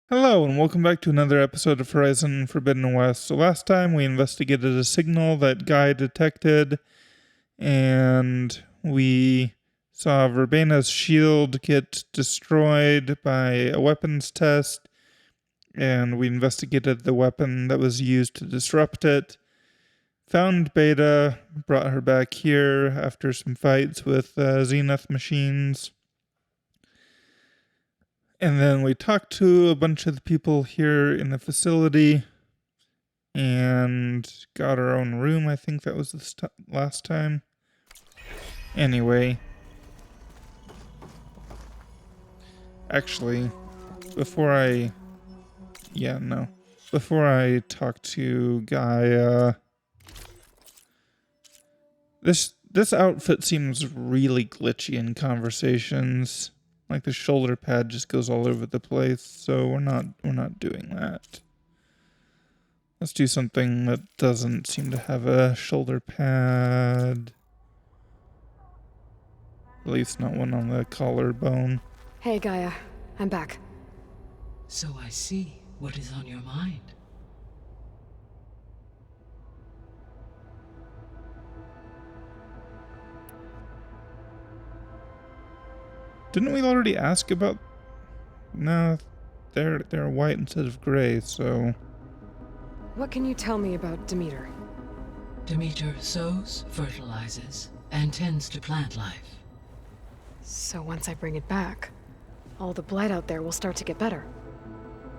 Hello, and welcome back to another episode of Horizon Forbidden West. So, last time we investigated a signal that Guy detected, and we saw Verbena's shield get destroyed by a weapons test, and we investigated the weapon that was used to disrupt it. Found Beta, brought her back here after some fights with Zenith machines. And then we talked to a bunch of the people here in the facility and got our own room. I think that was the last time. Anyway, actually, before I talk to Guy, this outfit seems really glitchy in conversations. Like the shoulder pad just goes all over the place, so we're not doing that. Let's do something that doesn't seem to have a shoulder pad. At least not one on the collarbone. Hey, Gaia. I'm back. So I see what is on your mind. Didn't we already ask about... No, they're white instead of gray, so... What can you tell me about Demeter? Demeter sows, fertilizes, and tends to plant life. So once I bring it back, all the blight out there will start to get better.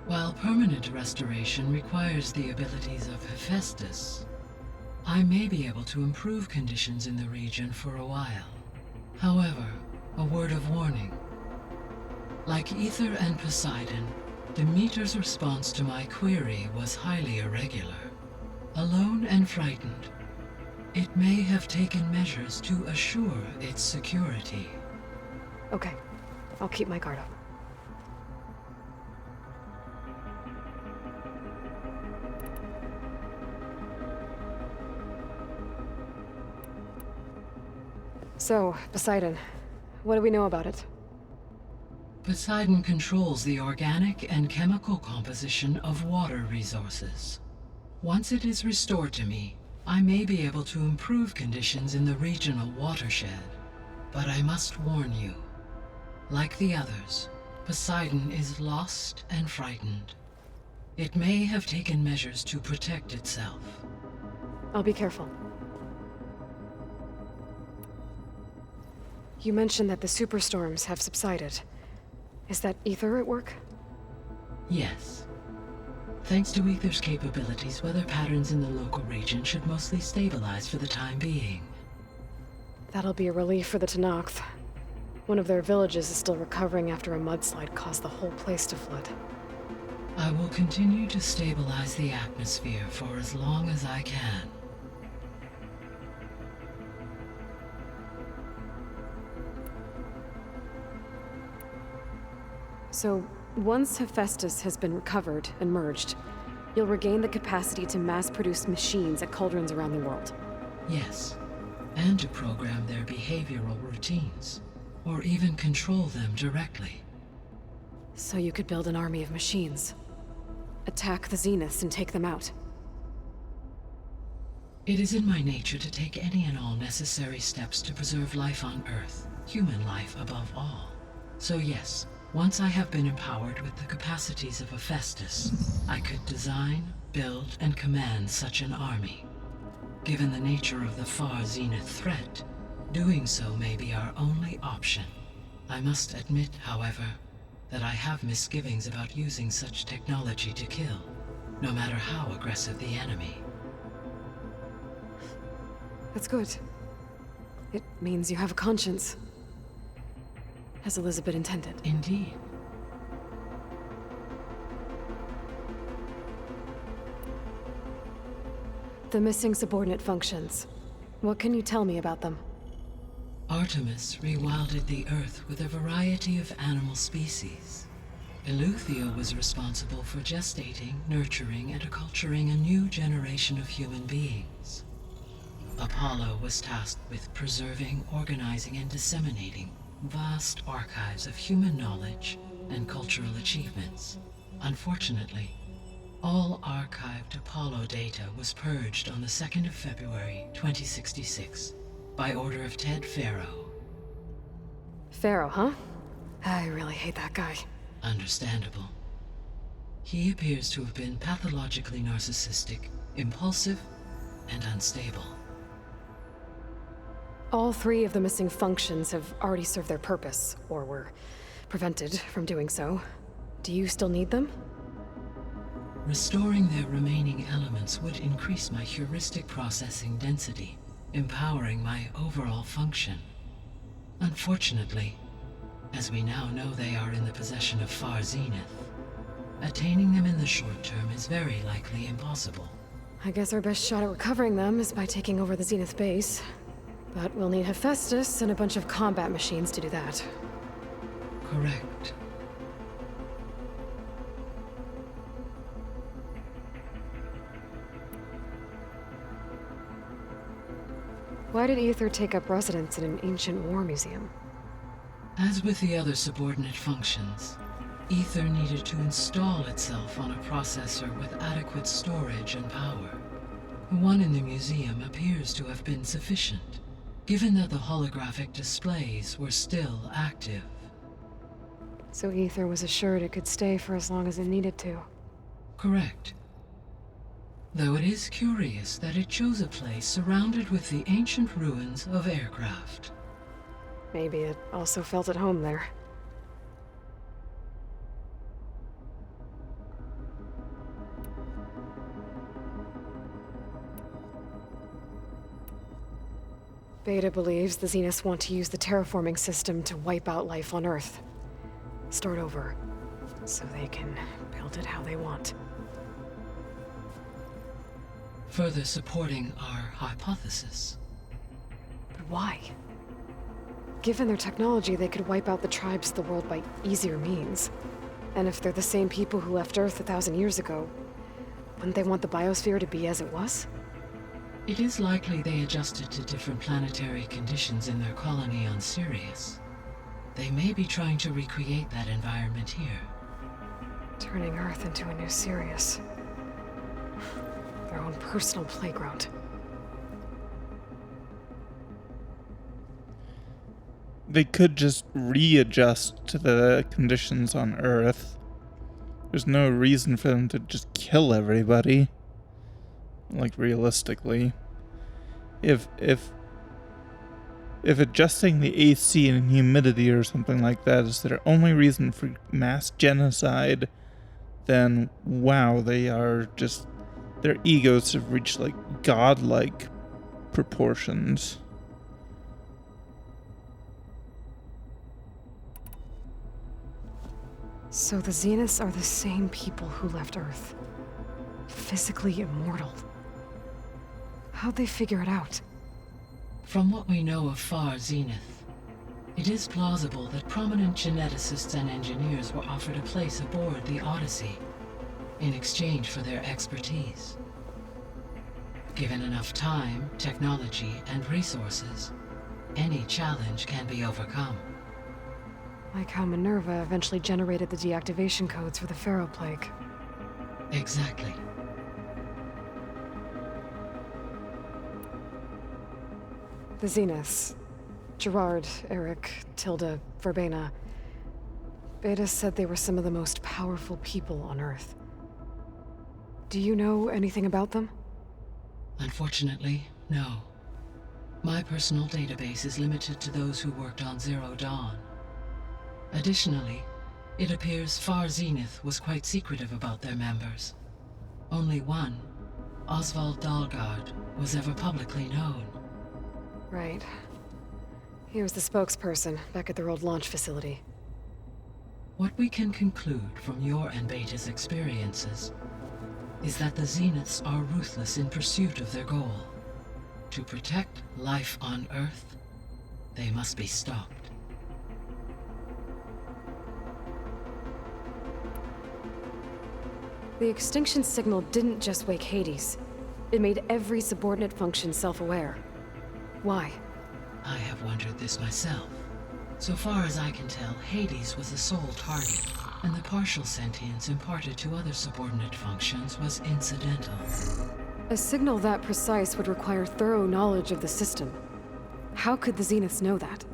While permanent restoration requires the abilities of Hephaestus, I may be able to improve conditions in the region for a while. However, a word of warning. Like Ether and Poseidon, Demeter's response to my query was highly irregular. Alone and frightened, it may have taken measures to assure its security. Okay, I'll keep my guard up. So, Poseidon, what do we know about it? Poseidon controls the organic and chemical composition of water resources. Once it is restored to me, I may be able to improve conditions in the regional watershed. But I must warn you, like the others, Poseidon is lost and frightened. It may have taken measures to protect itself. I'll be careful. You mentioned that the superstorms have subsided. Is that Ether at work? Yes. Thanks to Ether's capabilities, weather patterns in the local region should mostly stabilize for the time being. That'll be a relief for the Tenakth. One of their villages is still recovering after a mudslide caused the whole place to flood. I will continue to stabilize the atmosphere for as long as I can. So, once Hephaestus has been recovered and merged, you'll regain the capacity to mass-produce machines at cauldrons around the world. Yes, and to program their behavioral routines, or even control them directly. So you could build an army of machines. Attack the Zeniths and take them out. It is in my nature to take any and all necessary steps to preserve life on Earth, human life above all. So yes, once I have been empowered with the capacities of Hephaestus, I could design, build, and command such an army. Given the nature of the far Zenith threat, doing so may be our only option. I must admit, however, that I have misgivings about using such technology to kill, no matter how aggressive the enemy. That's good. It means you have a conscience. As Elizabeth intended. Indeed. The missing subordinate functions. What can you tell me about them? Artemis rewilded the Earth with a variety of animal species. Eleuthia was responsible for gestating, nurturing, and acculturating a new generation of human beings. Apollo was tasked with preserving, organizing, and disseminating vast archives of human knowledge and cultural achievements. Unfortunately, all archived Apollo data was purged on the 2nd of February, 2066, by order of Ted Farrow. Pharaoh, huh? I really hate that guy. Understandable. He appears to have been pathologically narcissistic, impulsive, and unstable. All 3 of the missing functions have already served their purpose, or were prevented from doing so. Do you still need them? Restoring their remaining elements would increase my heuristic processing density, empowering my overall function. Unfortunately, as we now know they are in the possession of Far Zenith, attaining them in the short term is very likely impossible. I guess our best shot at recovering them is by taking over the Zenith base. But we'll need Hephaestus and a bunch of combat machines to do that. Correct. Why did Aether take up residence in an ancient war museum? As with the other subordinate functions, Aether needed to install itself on a processor with adequate storage and power. The one in the museum appears to have been sufficient, given that the holographic displays were still active. So Aether was assured it could stay for as long as it needed to. Correct. Though it is curious that it chose a place surrounded with the ancient ruins of aircraft. Maybe it also felt at home there. Beta believes the Zeniths want to use the terraforming system to wipe out life on Earth. Start over, so they can build it how they want. Further supporting our hypothesis. But why? Given their technology, they could wipe out the tribes of the world by easier means. And if they're the same people who left Earth 1,000 years ago, wouldn't they want the biosphere to be as it was? It is likely they adjusted to different planetary conditions in their colony on Sirius. They may be trying to recreate that environment here. Turning Earth into a new Sirius. Their own personal playground. They could just readjust to the conditions on Earth. There's no reason for them to just kill everybody. Like, realistically. If adjusting the AC and humidity or something like that is their only reason for mass genocide, then wow, their egos have reached like godlike proportions. So the Zeniths are the same people who left Earth. Physically immortal. How'd they figure it out? From what we know of Far Zenith, it is plausible that prominent geneticists and engineers were offered a place aboard the Odyssey in exchange for their expertise. Given enough time, technology, and resources, any challenge can be overcome. Like how Minerva eventually generated the deactivation codes for the Pharaoh Plague. Exactly. The Zeniths. Gerard, Eric, Tilda, Verbena. Beta said they were some of the most powerful people on Earth. Do you know anything about them? Unfortunately, no. My personal database is limited to those who worked on Zero Dawn. Additionally, it appears Far Zenith was quite secretive about their members. Only one, Oswald Dahlgard, was ever publicly known. Right. He was the spokesperson back at their old launch facility. What we can conclude from your and Beta's experiences is that the Zeniths are ruthless in pursuit of their goal. To protect life on Earth, they must be stopped. The extinction signal didn't just wake Hades. It made every subordinate function self-aware. Why? I have wondered this myself. So far as I can tell, Hades was the sole target. and the partial sentience imparted to other subordinate functions was incidental. A signal that precise would require thorough knowledge of the system. How could the Zeniths know that?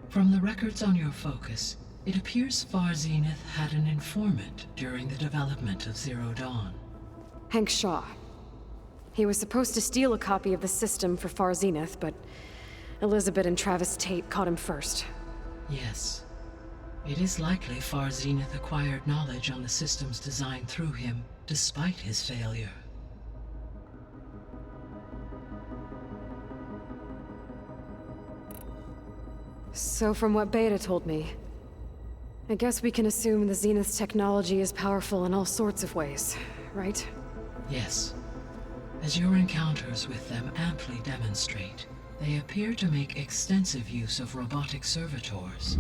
From the records on your focus, it appears Far Zenith had an informant during the development of Zero Dawn. Hank Shaw. He was supposed to steal a copy of the system for Far Zenith, but Elizabeth and Travis Tate caught him first. Yes. It is likely Far Zenith acquired knowledge on the system's design through him, despite his failure. So from what Beta told me, I guess we can assume the Zenith's technology is powerful in all sorts of ways, right? Yes. As your encounters with them amply demonstrate, they appear to make extensive use of robotic servitors.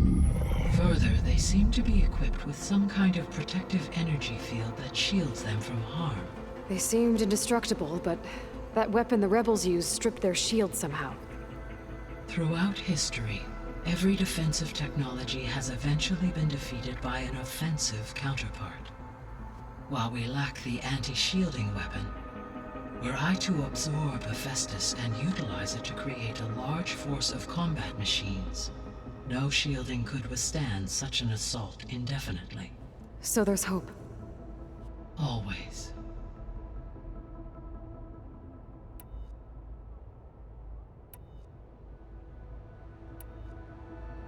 Further, they seem to be equipped with some kind of protective energy field that shields them from harm. They seemed indestructible, but that weapon the rebels used stripped their shield somehow. Throughout history, every defensive technology has eventually been defeated by an offensive counterpart. While we lack the anti-shielding weapon, were I to absorb Hephaestus and utilize it to create a large force of combat machines, no shielding could withstand such an assault indefinitely. So there's hope. Always.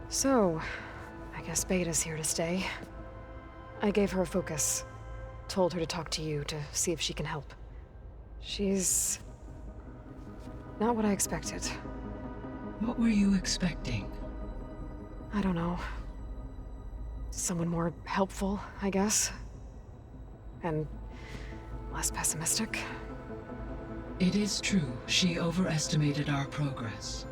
So, I guess Beta's here to stay. I gave her a focus. Told her to talk to you to see if she can help. She's not what I expected. What were you expecting? I don't know. Someone more helpful, I guess. And less pessimistic. It is true, she overestimated our progress.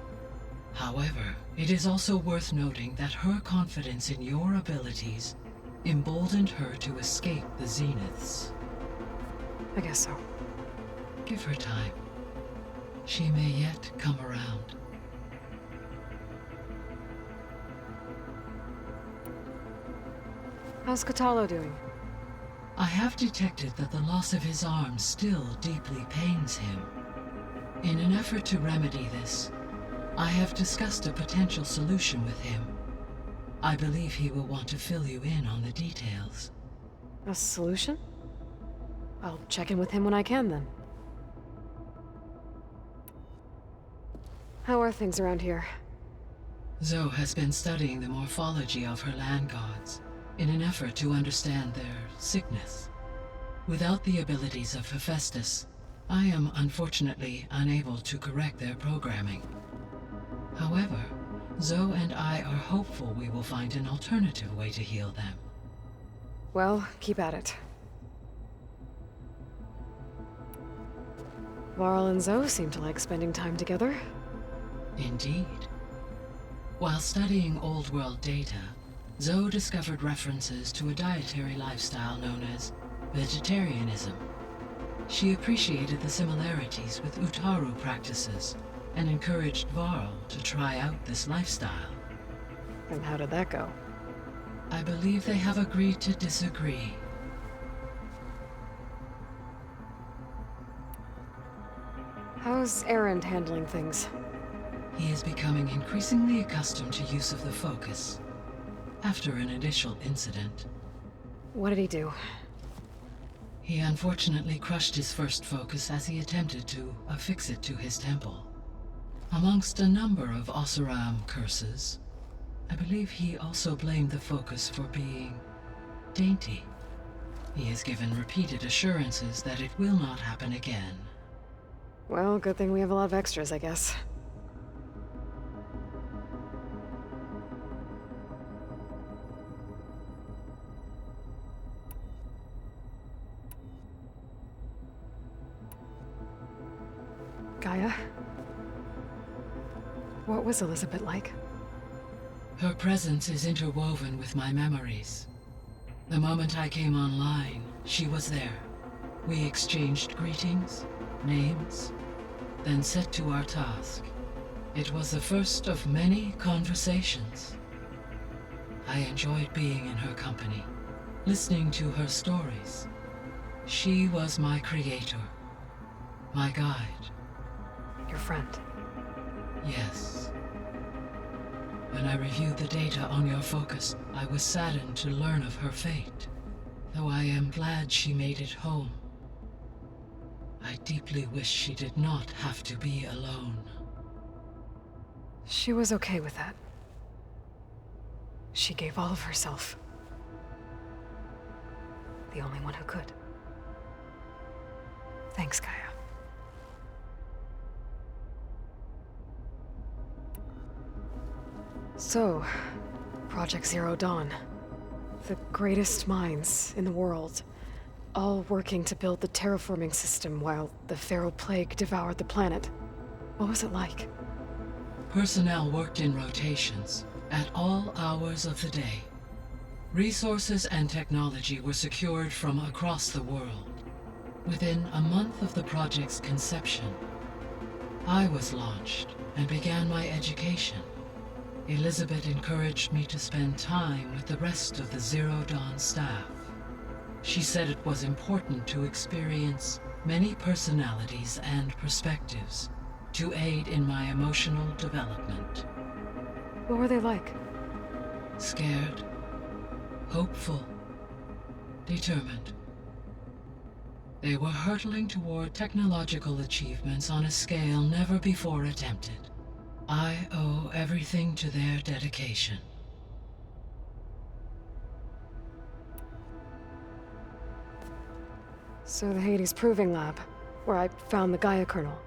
However, it is also worth noting that her confidence in your abilities emboldened her to escape the Zeniths. I guess so. Give her time. She may yet come around. How's Catalo doing? I have detected that the loss of his arm still deeply pains him. In an effort to remedy this, I have discussed a potential solution with him. I believe he will want to fill you in on the details. A solution? I'll check in with him when I can, then. How are things around here? Zoe has been studying the morphology of her land gods in an effort to understand their sickness. Without the abilities of Hephaestus, I am unfortunately unable to correct their programming. However, Zoe and I are hopeful we will find an alternative way to heal them. Well, keep at it. Varl and Zoe seem to like spending time together. Indeed. While studying Old World data, Zoe discovered references to a dietary lifestyle known as vegetarianism. She appreciated the similarities with Utaru practices and encouraged Varl to try out this lifestyle. And how did that go? I believe they have agreed to disagree. How's Erend handling things? He is becoming increasingly accustomed to use of the focus, after an initial incident. What did he do? He unfortunately crushed his first focus as he attempted to affix it to his temple. Amongst a number of Oseram curses, I believe he also blamed the focus for being dainty. He has given repeated assurances that it will not happen again. Well, good thing we have a lot of extras, I guess. Gaia? What was Elizabeth like? Her presence is interwoven with my memories. The moment I came online, she was there. We exchanged greetings, names, then set to our task. It was the first of many conversations. I enjoyed being in her company, listening to her stories. She was my creator, my guide. Your friend. Yes. When I reviewed the data on your focus, I was saddened to learn of her fate, though I am glad she made it home. I deeply wish she did not have to be alone. She was okay with that. She gave all of herself. The only one who could. Thanks, Gaia. So, Project Zero Dawn. The greatest minds in the world, all working to build the terraforming system while the Pharaoh Plague devoured the planet. What was it like? Personnel worked in rotations, at all hours of the day. Resources and technology were secured from across the world. Within a month of the project's conception, I was launched and began my education. Elizabeth encouraged me to spend time with the rest of the Zero Dawn staff. She said it was important to experience many personalities and perspectives to aid in my emotional development. What were they like? Scared, hopeful, determined. They were hurtling toward technological achievements on a scale never before attempted. I owe everything to their dedication. So the Hades Proving Lab, where I found the Gaia kernel.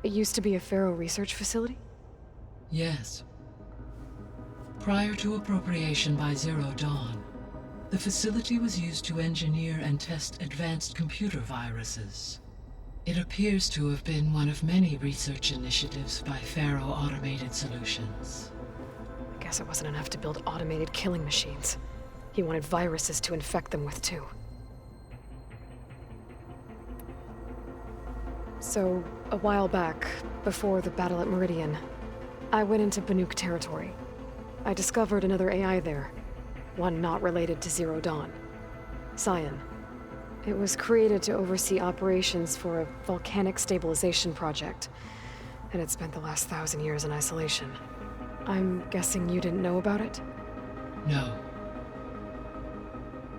It used to be a Pharaoh research facility? Yes. Prior to appropriation by Zero Dawn, the facility was used to engineer and test advanced computer viruses. It appears to have been one of many research initiatives by Pharaoh Automated Solutions. I guess it wasn't enough to build automated killing machines. He wanted viruses to infect them with too. So, a while back, before the battle at Meridian, I went into Banuk territory. I discovered another AI there, one not related to Zero Dawn. Cyan. It was created to oversee operations for a volcanic stabilization project, and it spent the last 1,000 years in isolation. I'm guessing you didn't know about it? No.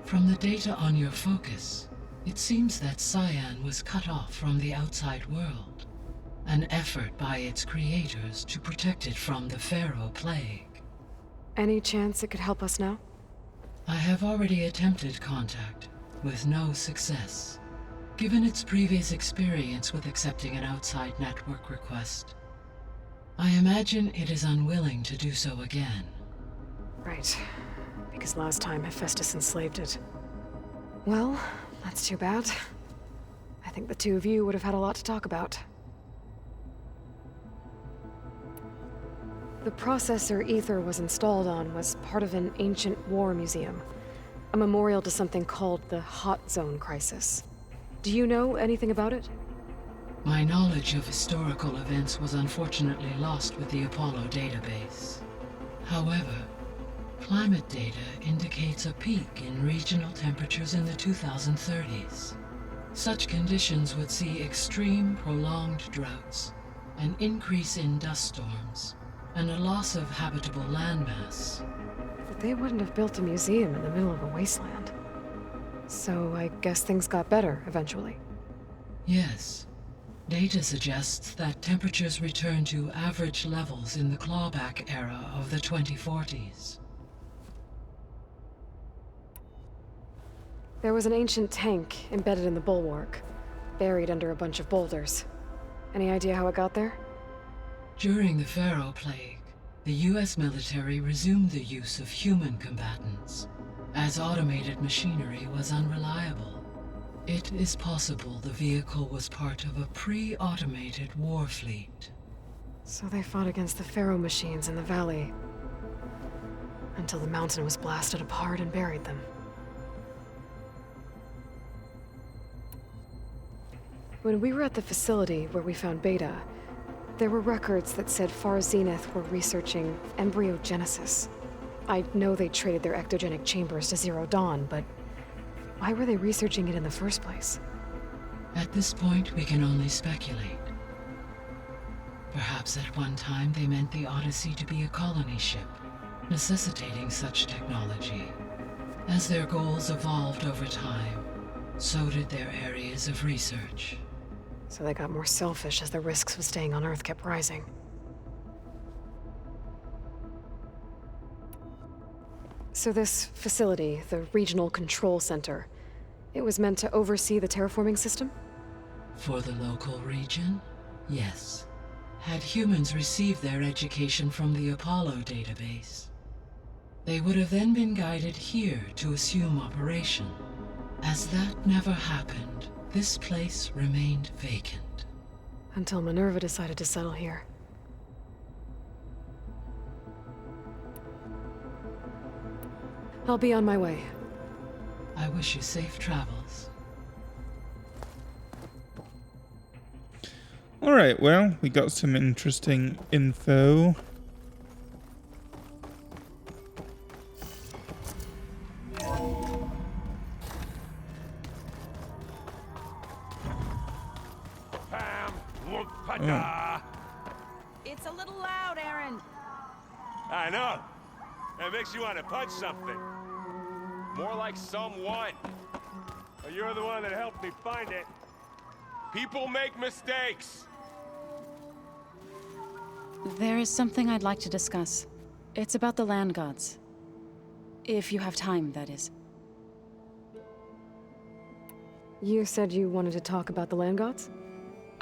From the data on your focus, it seems that Cyan was cut off from the outside world, an effort by its creators to protect it from the Pharaoh Plague. Any chance it could help us now? I have already attempted contact, with no success. Given its previous experience with accepting an outside network request, I imagine it is unwilling to do so again. Right. Because last time Hephaestus enslaved it. Well, that's too bad. I think the two of you would have had a lot to talk about. The processor Ether was installed on was part of an ancient war museum. A memorial to something called the Hot Zone Crisis. Do you know anything about it? My knowledge of historical events was unfortunately lost with the Apollo database. However, climate data indicates a peak in regional temperatures in the 2030s. Such conditions would see extreme, prolonged droughts, an increase in dust storms, and a loss of habitable landmass. But they wouldn't have built a museum in the middle of a wasteland. So I guess things got better eventually. Yes. Data suggests that temperatures returned to average levels in the clawback era of the 2040s. There was an ancient tank embedded in the bulwark, buried under a bunch of boulders. Any idea how it got there? During the Pharaoh Plague, the US military resumed the use of human combatants, as automated machinery was unreliable. It is possible the vehicle was part of a pre-automated war fleet. So they fought against the Pharaoh machines in the valley, until the mountain was blasted apart and buried them. When we were at the facility where we found Beta, there were records that said Far Zenith were researching embryogenesis. I know they traded their ectogenic chambers to Zero Dawn, but Why were they researching it in the first place? At this point, we can only speculate. Perhaps at one time they meant the Odyssey to be a colony ship, necessitating such technology. As their goals evolved over time, so did their areas of research. So they got more selfish as the risks of staying on Earth kept rising. So this facility, the Regional Control Center, it was meant to oversee the terraforming system? For the local region, yes. Had humans received their education from the Apollo database, they would have then been guided here to assume operation. As that never happened, this place remained vacant. Until Minerva decided to settle here. I'll be on my way. I wish you safe travels. Alright, well, we got some interesting info. It's a little loud, Aaron. I know. That makes you want to punch something. More like someone. Well, you're the one that helped me find it. People make mistakes. There is something I'd like to discuss. It's about the land gods. If you have time, that is. You said you wanted to talk about the land gods?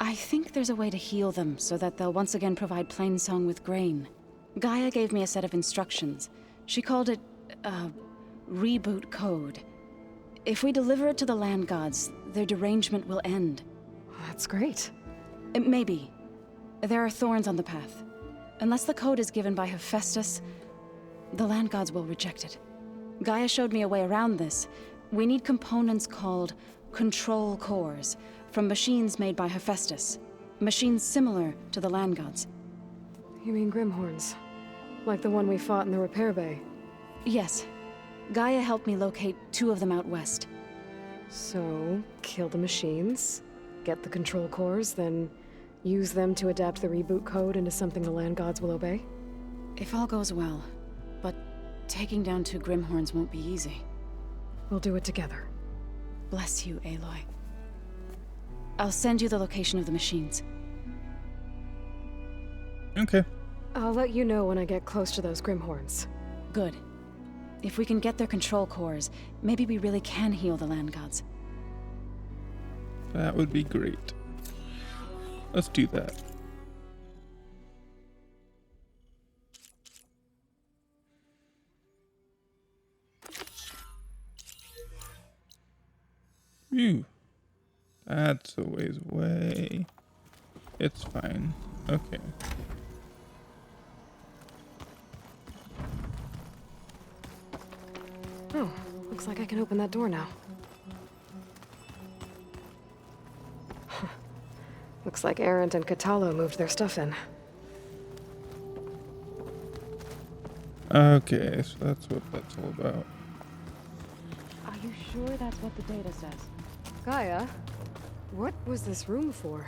I think there's a way to heal them so that they'll once again provide Plainsong with grain. Gaia gave me a set of instructions. She called it, reboot code. If we deliver it to the land gods, their derangement will end. That's great. Maybe. There are thorns on the path. Unless the code is given by Hephaestus, the land gods will reject it. Gaia showed me a way around this. We need components called control cores from machines made by Hephaestus. Machines similar to the land gods. You mean Grimhorns? Like the one we fought in the repair bay? Yes. Gaia helped me locate 2 of them out west. So, kill the machines, get the control cores, then use them to adapt the reboot code into something the land gods will obey? If all goes well. But taking down 2 Grimhorns won't be easy. We'll do it together. Bless you, Aloy. I'll send you the location of the machines. Okay. I'll let you know when I get close to those Grimhorns. Good. If we can get their control cores, maybe we really can heal the land gods. That would be great. Let's do that. Phew. That's a ways away. It's fine. Okay. Oh, looks like I can open that door now. Looks like Arendt and Katalo moved their stuff in. Okay, so that's what that's all about. Are you sure that's what the data says? Gaia, what was this room for?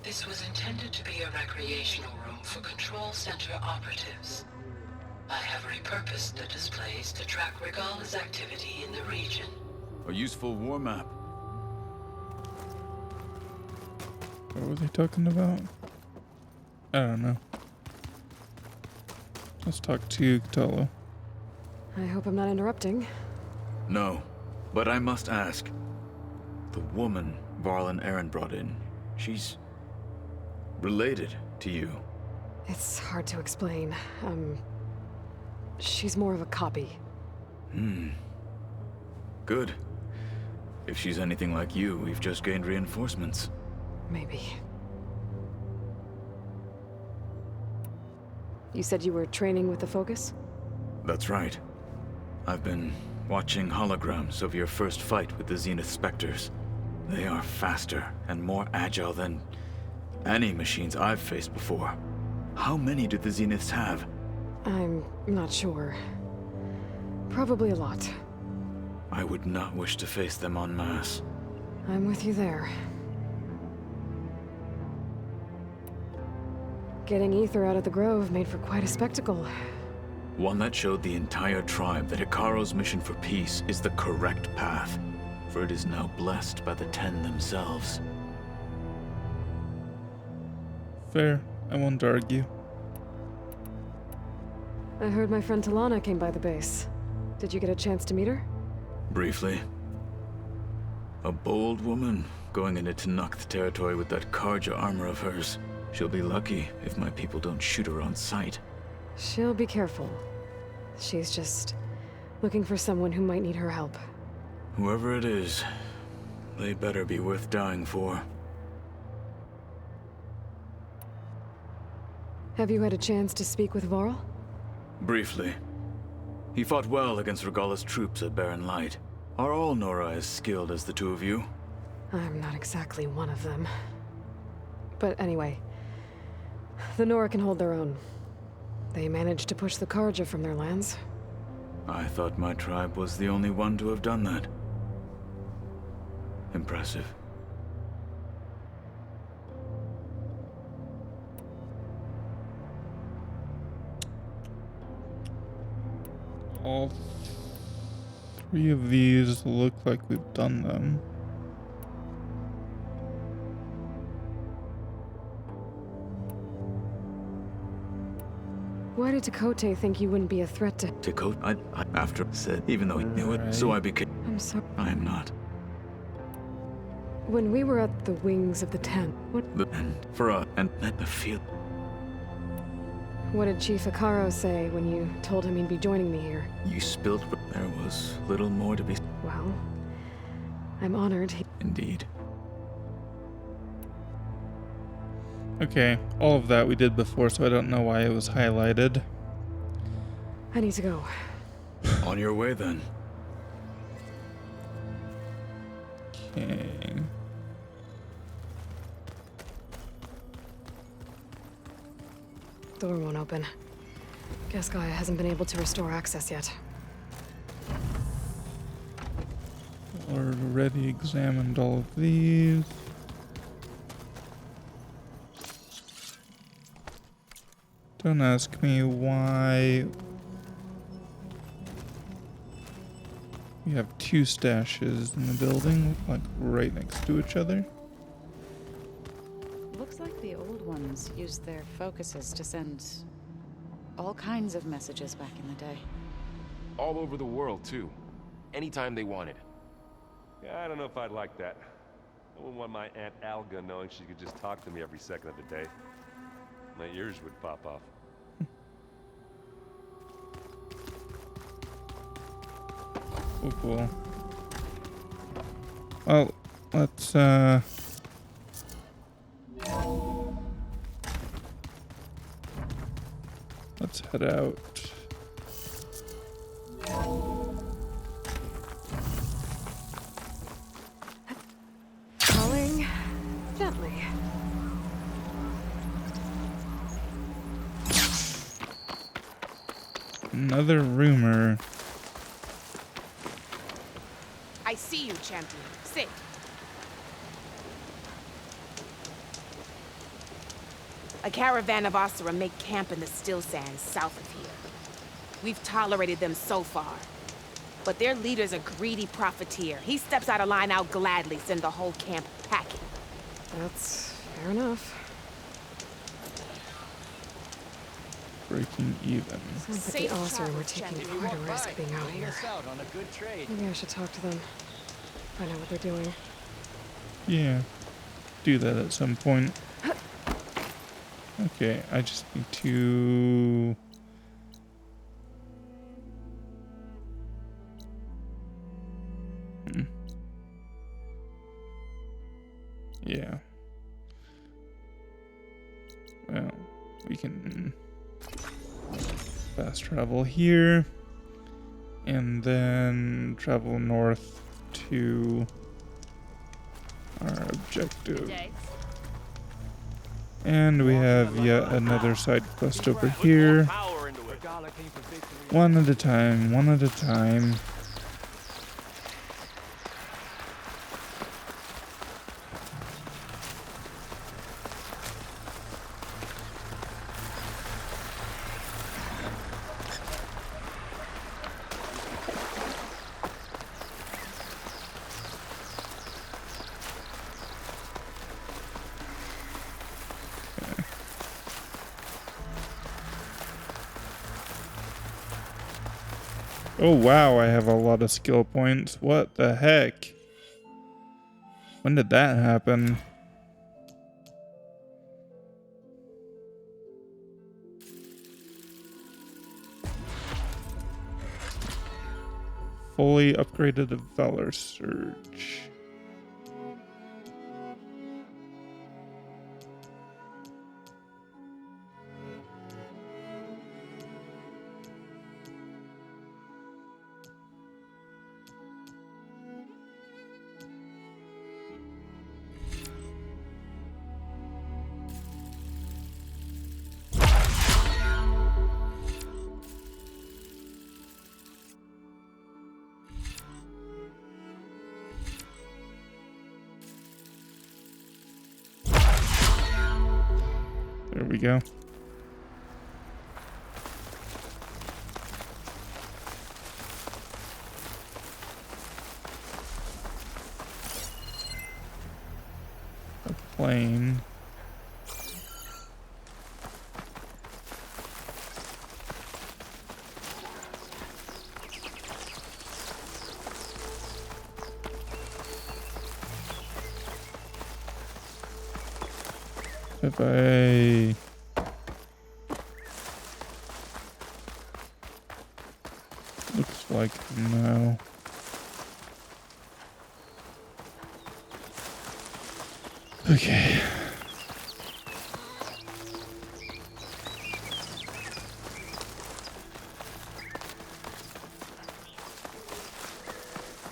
This was intended to be a recreational room for control center operatives. I have repurposed the displays to track Regala's activity in the region. A useful war map. What was he talking about? I don't know. Let's talk to Katalo. I hope I'm not interrupting. No, but I must ask. The woman Varl and Aaron brought in, she's related to you. It's hard to explain. She's more of a copy. Good. If she's anything like you, we've just gained reinforcements. Maybe. You said you were training with the Focus? That's right. I've been watching holograms of your first fight with the Zenith Spectres. They are faster and more agile than any machines I've faced before. How many do the Zeniths have? I'm not sure. Probably a lot. I would not wish to face them en masse. I'm with you there. Getting Ether out of the Grove made for quite a spectacle. One that showed the entire tribe that Hikaro's mission for peace is the correct path, for it is now blessed by the Ten themselves. Fair. I won't argue. I heard my friend Talana came by the base. Did you get a chance to meet her? Briefly. A bold woman going into Tanakh territory with that Karja armor of hers. She'll be lucky if my people don't shoot her on sight. She'll be careful. She's just looking for someone who might need her help. Whoever it is, they better be worth dying for. Have you had a chance to speak with Varl? Briefly. He fought well against Regalla's troops at Barren Light. Are all Nora as skilled as the two of you? I'm not exactly one of them. But anyway, the Nora can hold their own. They managed to push the Karja from their lands. I thought my tribe was the only one to have done that. Impressive. All three of these look like we've done them. Why did Tekote think you wouldn't be a threat to... Tekote, I after said, even though he knew it, so I became... I'm sorry. I am not. When we were at the wings of the tent, The end for us, and let the feel. what did Chief Hikaro say when you told him he'd be joining me here? You spilled, but there was little more to be... Well, I'm honored. Indeed. Okay, all of that we did before, so I don't know why it was highlighted. I need to go. On your way, then. Okay. Door won't open. Guess Gaia hasn't been able to restore access yet. Already examined all of these. Don't ask me why we have two stashes in the building, like right next to each other. Looks like the old ones used their focuses to send all kinds of messages back in the day. All over the world, too. Anytime they wanted. Yeah, I don't know if I'd like that. I wouldn't want my Aunt Alga knowing she could just talk to me every second of the day. My ears would pop off. Oh, cool. Well, let's head out. Calling gently. Another rumor. I see you, champion. Sit. A caravan of Asura make camp in the still sands south of here. We've tolerated them so far. But their leader's a greedy profiteer. He steps out of line, I'll gladly send the whole camp packing. That's fair enough. Breaking even. Sounds like Safe the Osir were travels, taking champion. quite a risk being out here. Maybe I should talk to them. Find out what they're doing. Yeah. Do that at some point. Okay, I just need to... Yeah. Well, we can fast travel here and then travel north to our objective. And we have yet another side quest over here. One at a time, one at a time. Oh wow, I have a lot of skill points. What the heck? When did that happen? Fully upgraded Valor Surge. There we go. A plane. If I... Looks like no. Okay.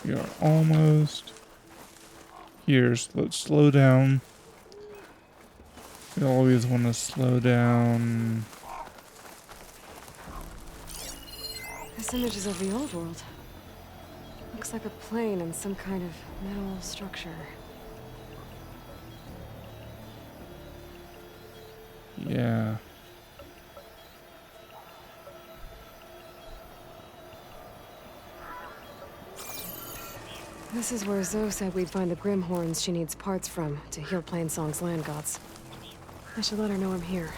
We are almost here, so let's slow down. We always want to slow down. This image is of the old world. Looks like a plane and some kind of metal structure. Yeah. This is where Zoe said we'd find the Grimhorns she needs parts from to heal Plainsong's land gods. I should let her know I'm here.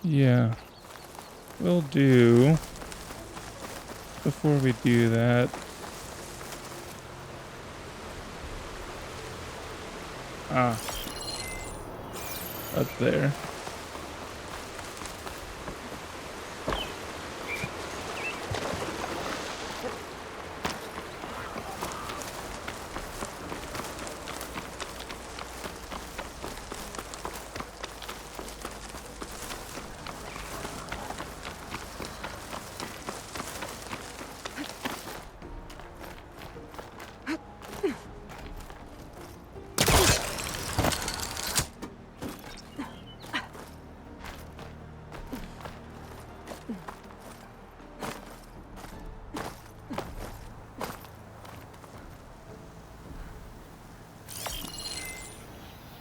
Yeah. Will do. Before we do that... Ah. Up there.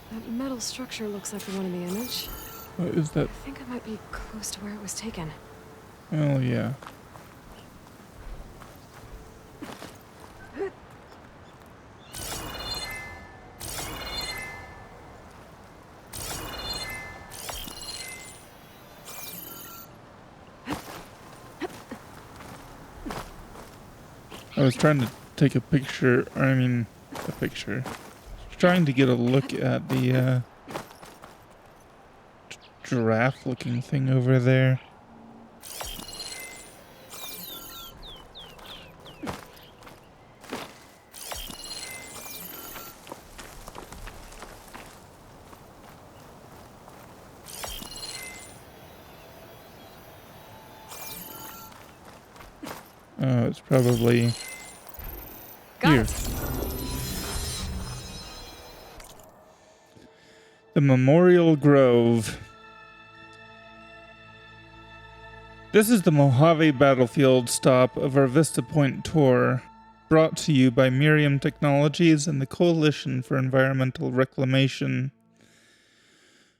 That metal structure looks like the one in the image. What is that? I think I might be close to where it was taken. Oh, yeah. I was trying to take a picture, trying to get a look at the giraffe looking thing over there. Oh, it's probably here. The Memorial Grove. This is the Mojave battlefield stop of our Vista Point tour, brought to you by Miriam Technologies and the Coalition for Environmental Reclamation.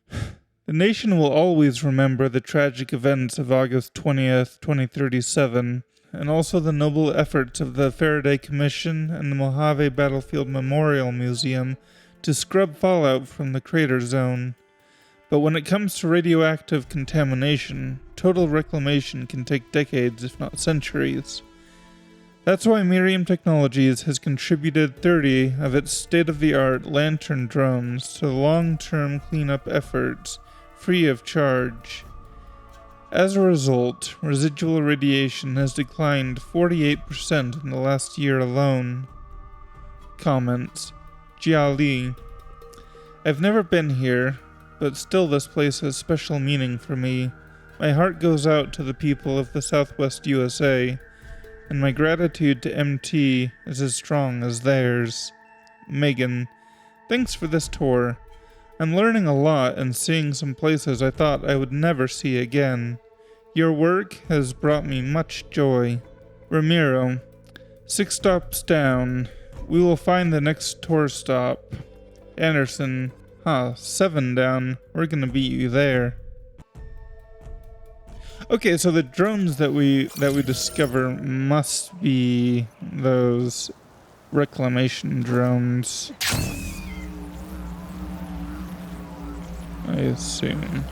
The nation will always remember the tragic events of August 20th, 2037, and also the noble efforts of the Faraday Commission and the Mojave Battlefield Memorial Museum to scrub fallout from the crater zone. But when it comes to radioactive contamination, total reclamation can take decades, if not centuries. That's why Miriam Technologies has contributed 30 of its state-of-the-art Lantern drones to long-term cleanup efforts, free of charge. As a result, residual radiation has declined 48% in the last year alone. Comments. Jia Li. I've never been here, but still this place has special meaning for me. My heart goes out to the people of the Southwest USA, and my gratitude to MT is as strong as theirs. Megan. Thanks for this tour. I'm learning a lot and seeing some places I thought I would never see again. Your work has brought me much joy. Ramiro. 6 stops down. We will find the next tour stop. Anderson. 7 down. We're gonna beat you there. Okay, so the drones that we discover must be those reclamation drones, I assume.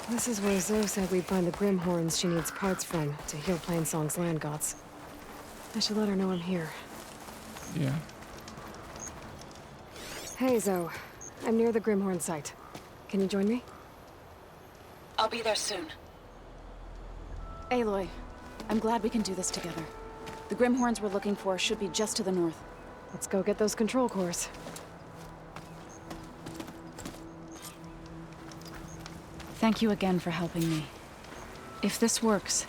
This is where Zoe said we'd find the Grimhorns she needs parts from to heal Plainsong's land gods. I should let her know I'm here. Yeah. Hey, Zoe. I'm near the Grimhorn site. Can you join me? I'll be there soon. Aloy, I'm glad we can do this together. The Grimhorns we're looking for should be just to the north. Let's go get those control cores. Thank you again for helping me. If this works,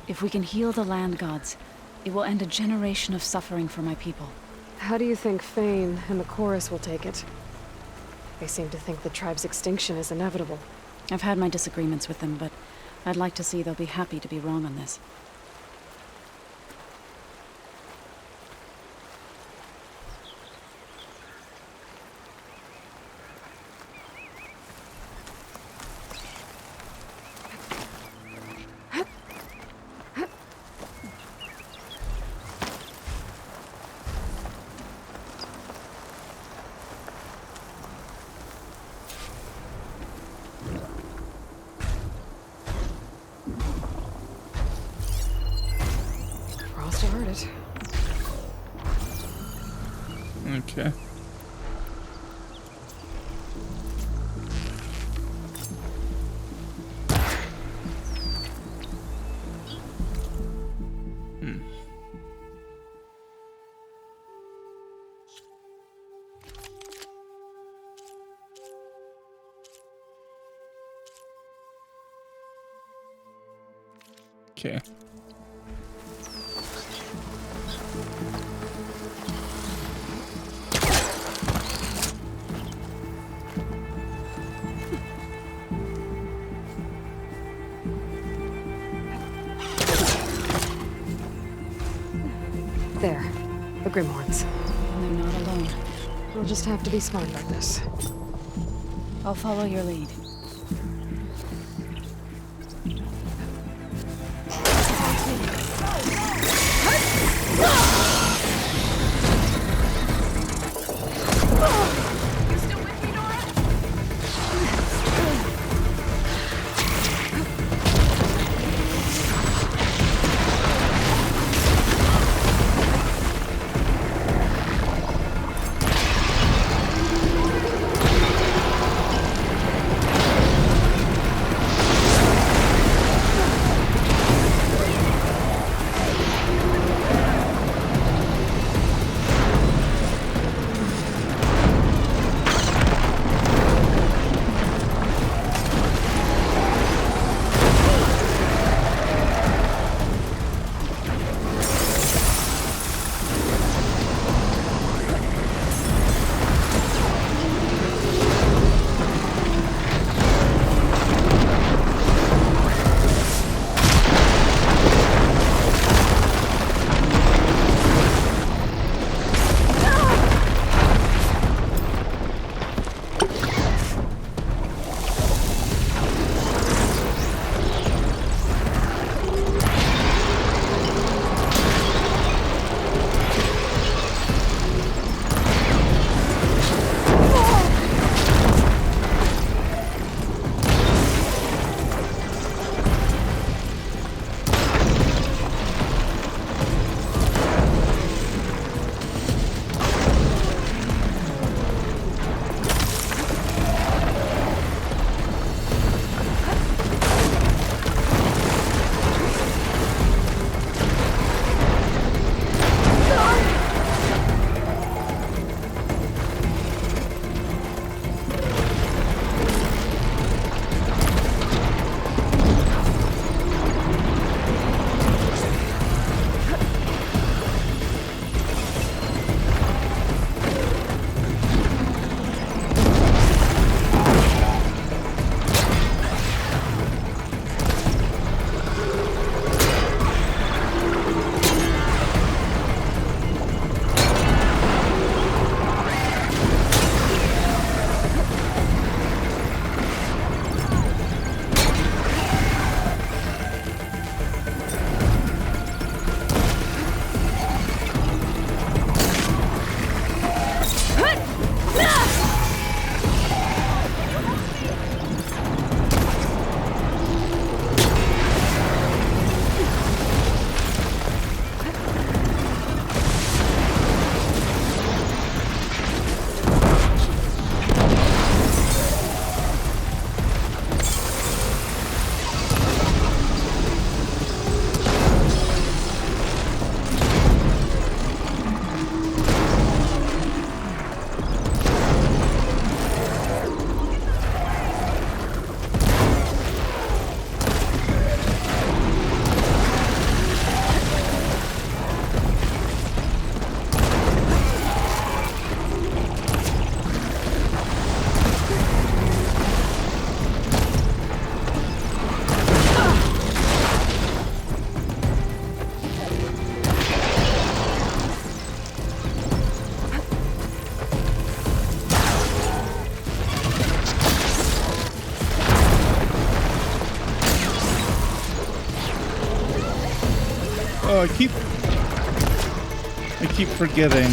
if we can heal the land gods, it will end a generation of suffering for my people. How do you think Fane and the chorus will take it? They seem to think the tribe's extinction is inevitable. I've had my disagreements with them, but I'd like to see they'll be happy to be wrong on this. Frost heard it. Okay. Okay. There. The Grimhorns. And they're not alone. We'll just have to be smart about this. I'll follow your lead. Oh, I keep forgetting.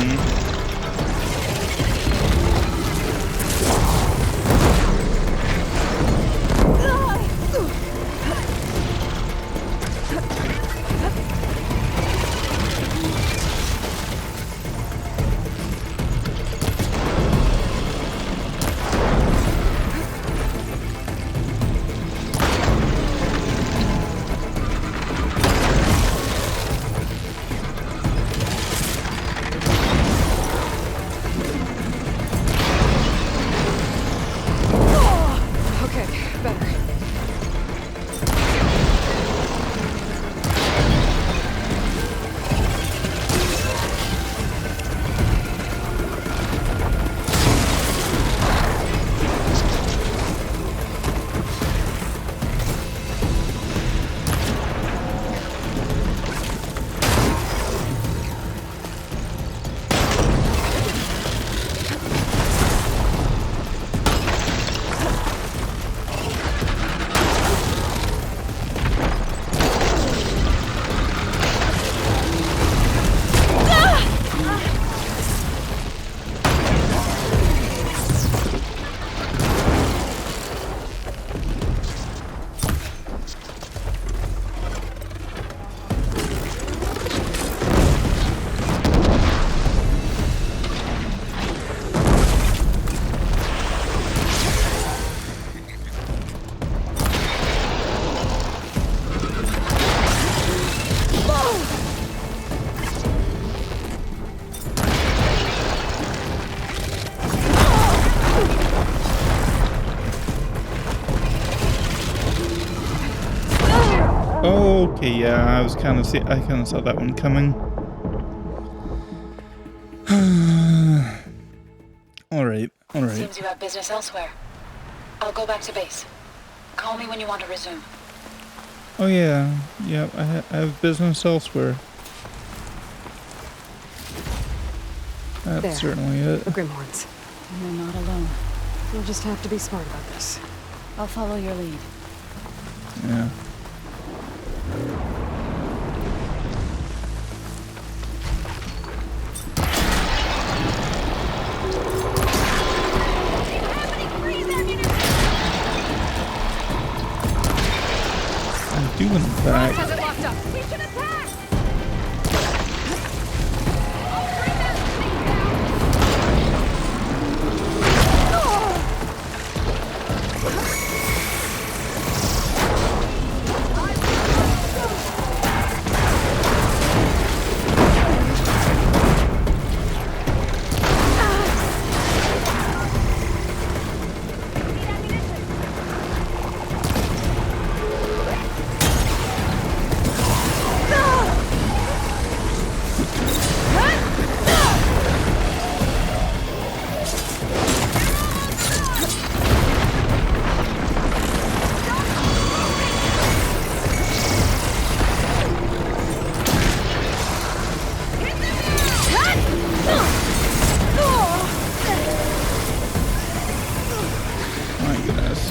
Okay, better. Okay, yeah, I kind of saw that one coming. All right. Seems you have business elsewhere. I'll go back to base. Call me when you want to resume. Oh yeah, I have business elsewhere. That's There. certainly it. The Grimhorns. You're not alone. You'll just have to be smart about this. I'll follow your lead. Yeah. I do in fact. Has it locked up? We should attack! My goodness.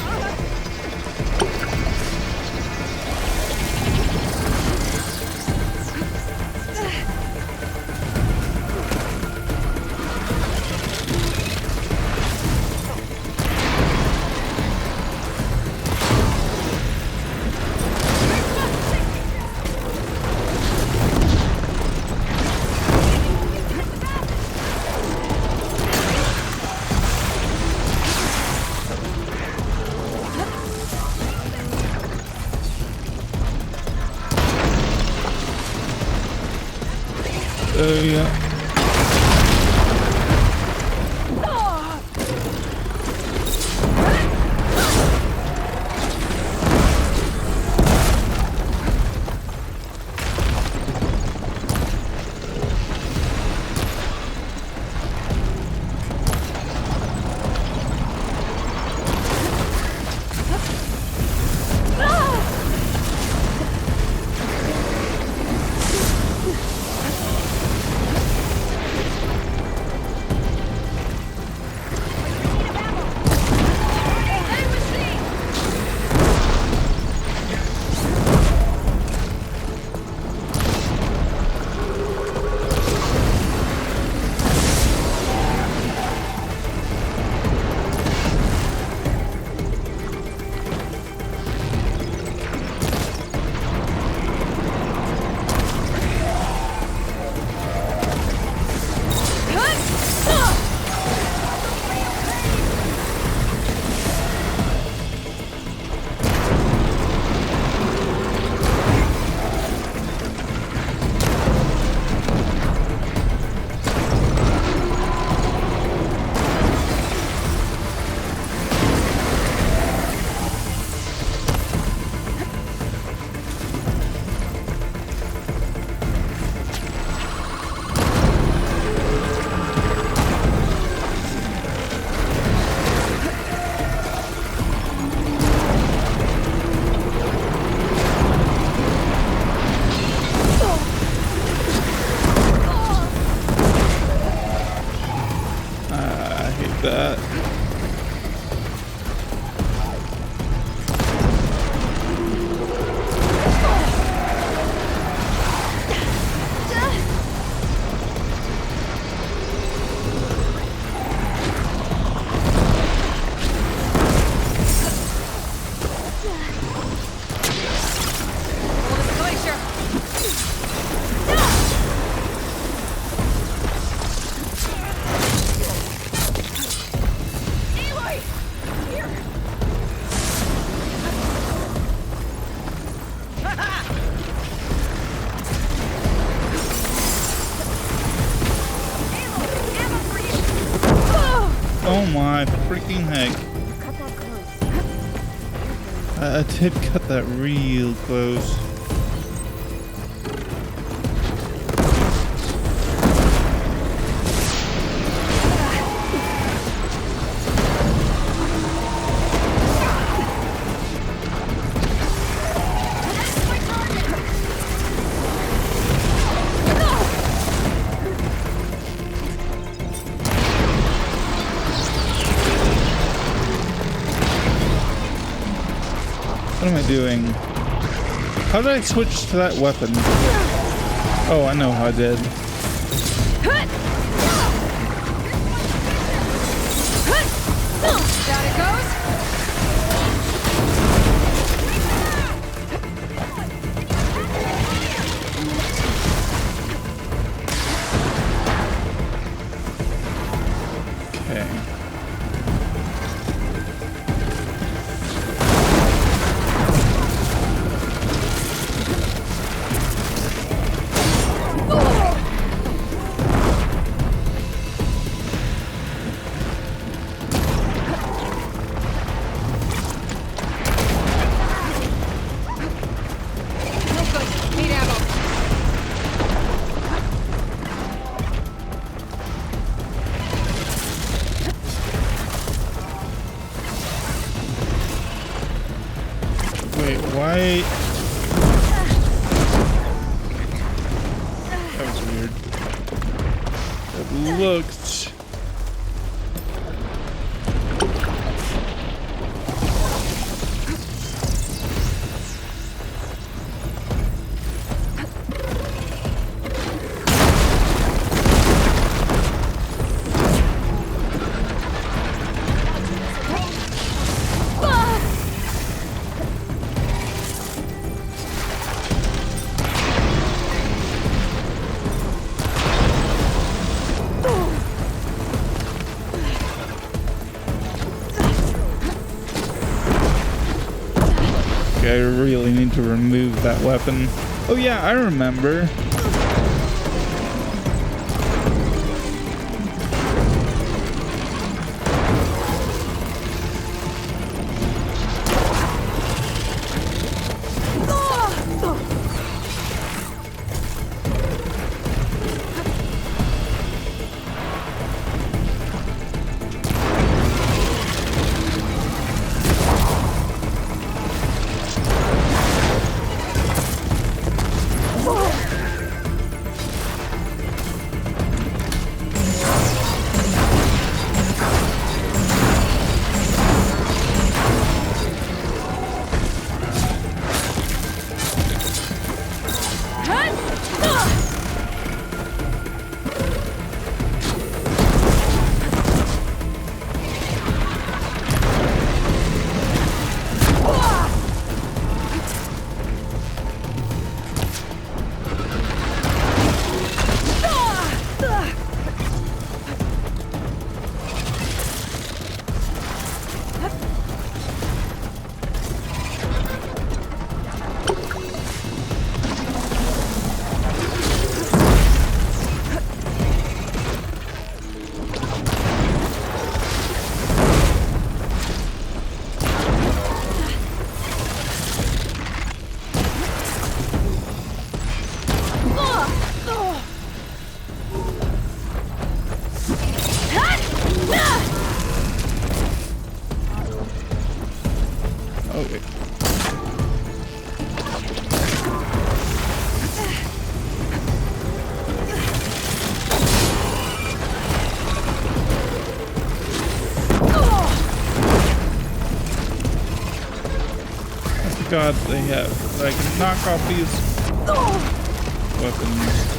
Yeah. that. Oh my freaking heck. Cut that close. I did cut that real close. What am I doing? How did I switch to that weapon? Oh, I know how I did. Down it goes. Okay. No good. Need ammo. Wait, why? That was weird. It looked. I really need to remove that weapon. Oh yeah, I remember. God they have. I can knock off these weapons.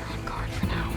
On guard for now.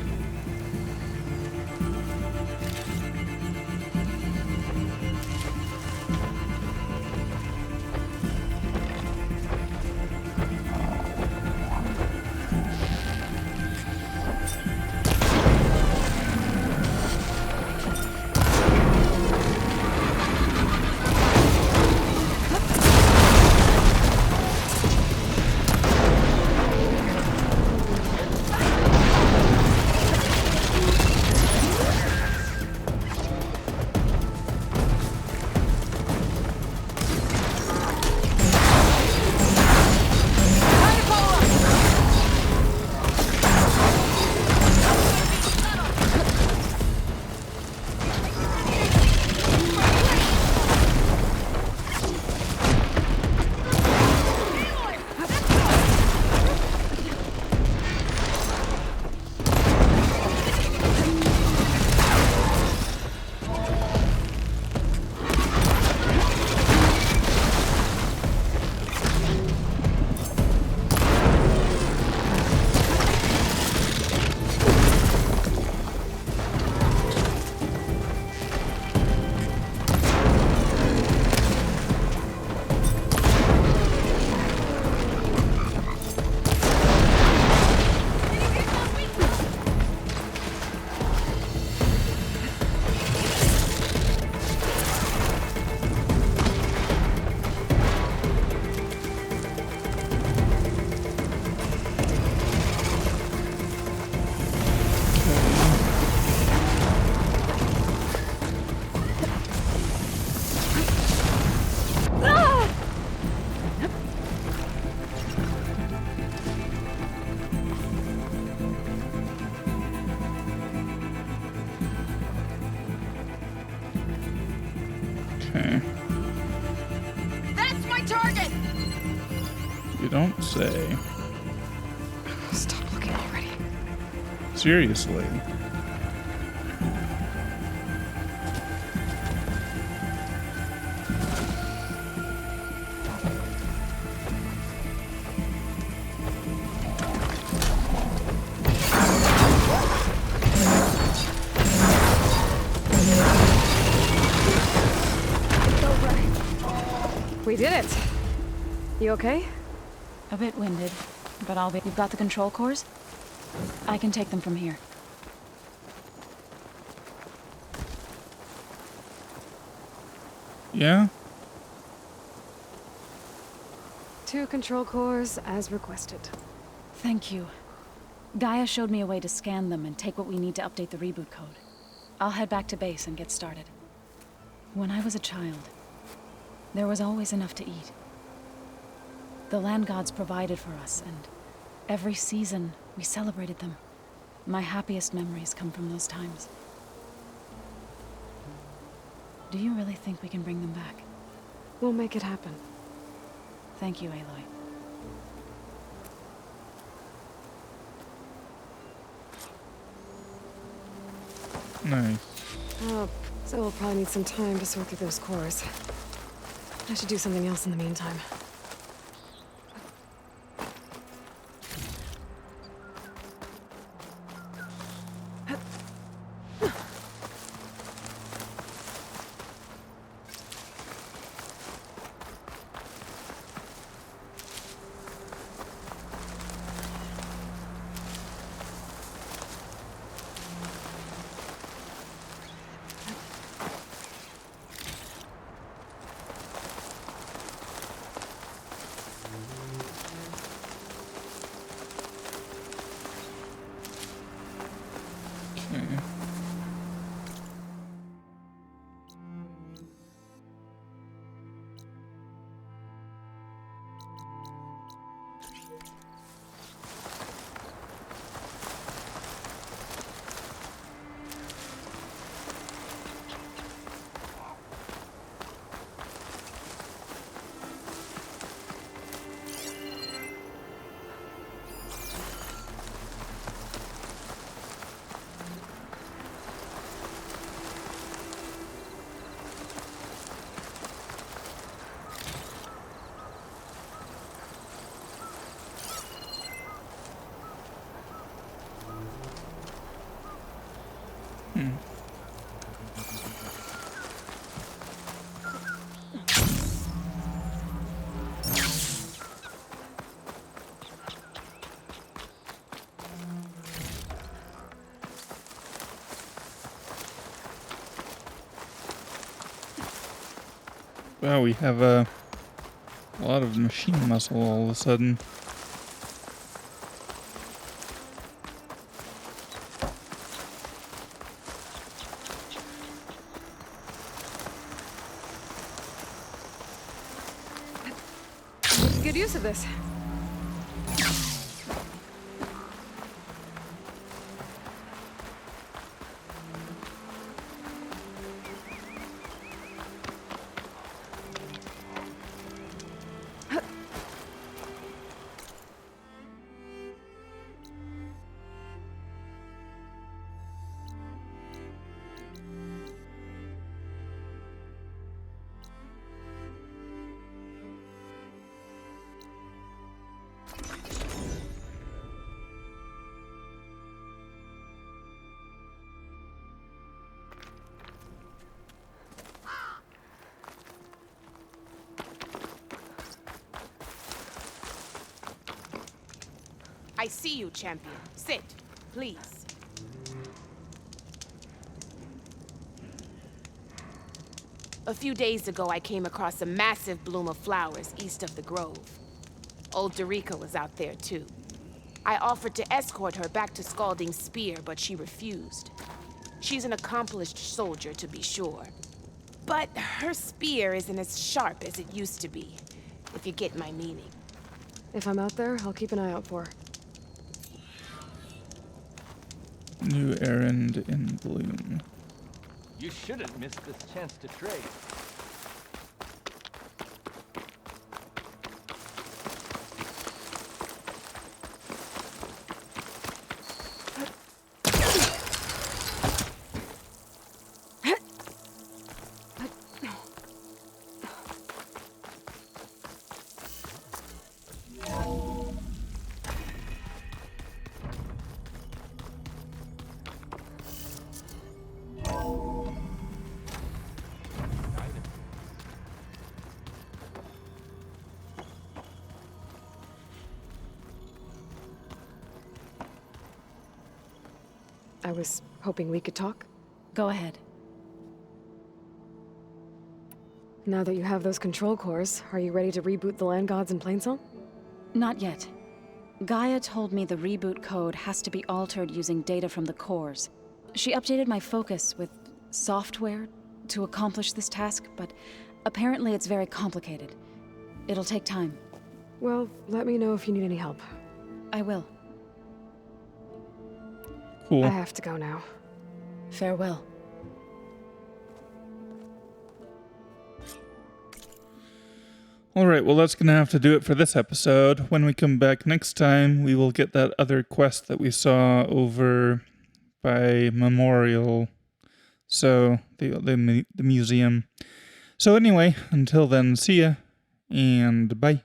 Okay. That's my target! You don't say. Stop looking already. Seriously. We did it. You okay? A bit winded, but I'll be. You've got the control cores? I can take them from here. Yeah? 2 control cores as requested. Thank you. Gaia showed me a way to scan them and take what we need to update the reboot code. I'll head back to base and get started. When I was a child, there was always enough to eat. The land gods provided for us, and every season we celebrated them. My happiest memories come from those times. Do you really think we can bring them back? We'll make it happen. Thank you, Aloy. Nice. Oh, so we'll probably need some time to sort through those cores. I should do something else in the meantime. Wow, we have a lot of machine muscle all of a sudden. Good use of this. I see you, champion. Sit, please. A few days ago, I came across a massive bloom of flowers east of the grove. Old Dorica was out there, too. I offered to escort her back to Scalding Spear, but she refused. She's an accomplished soldier, to be sure. But her spear isn't as sharp as it used to be, if you get my meaning. If I'm out there, I'll keep an eye out for her. New errand in bloom. You shouldn't miss this chance to trade. I was hoping we could talk. Go ahead. Now that you have those control cores, are you ready to reboot the land gods in Plainsong? Not yet. Gaia told me the reboot code has to be altered using data from the cores. She updated my focus with software to accomplish this task, but apparently it's very complicated. It'll take time. Well, let me know if you need any help. I will. Cool. I have to go now. Farewell. Alright, well that's gonna have to do it for this episode. When we come back next time, we will get that other quest that we saw over by Memorial. So, the museum. So anyway, until then, see ya, and bye.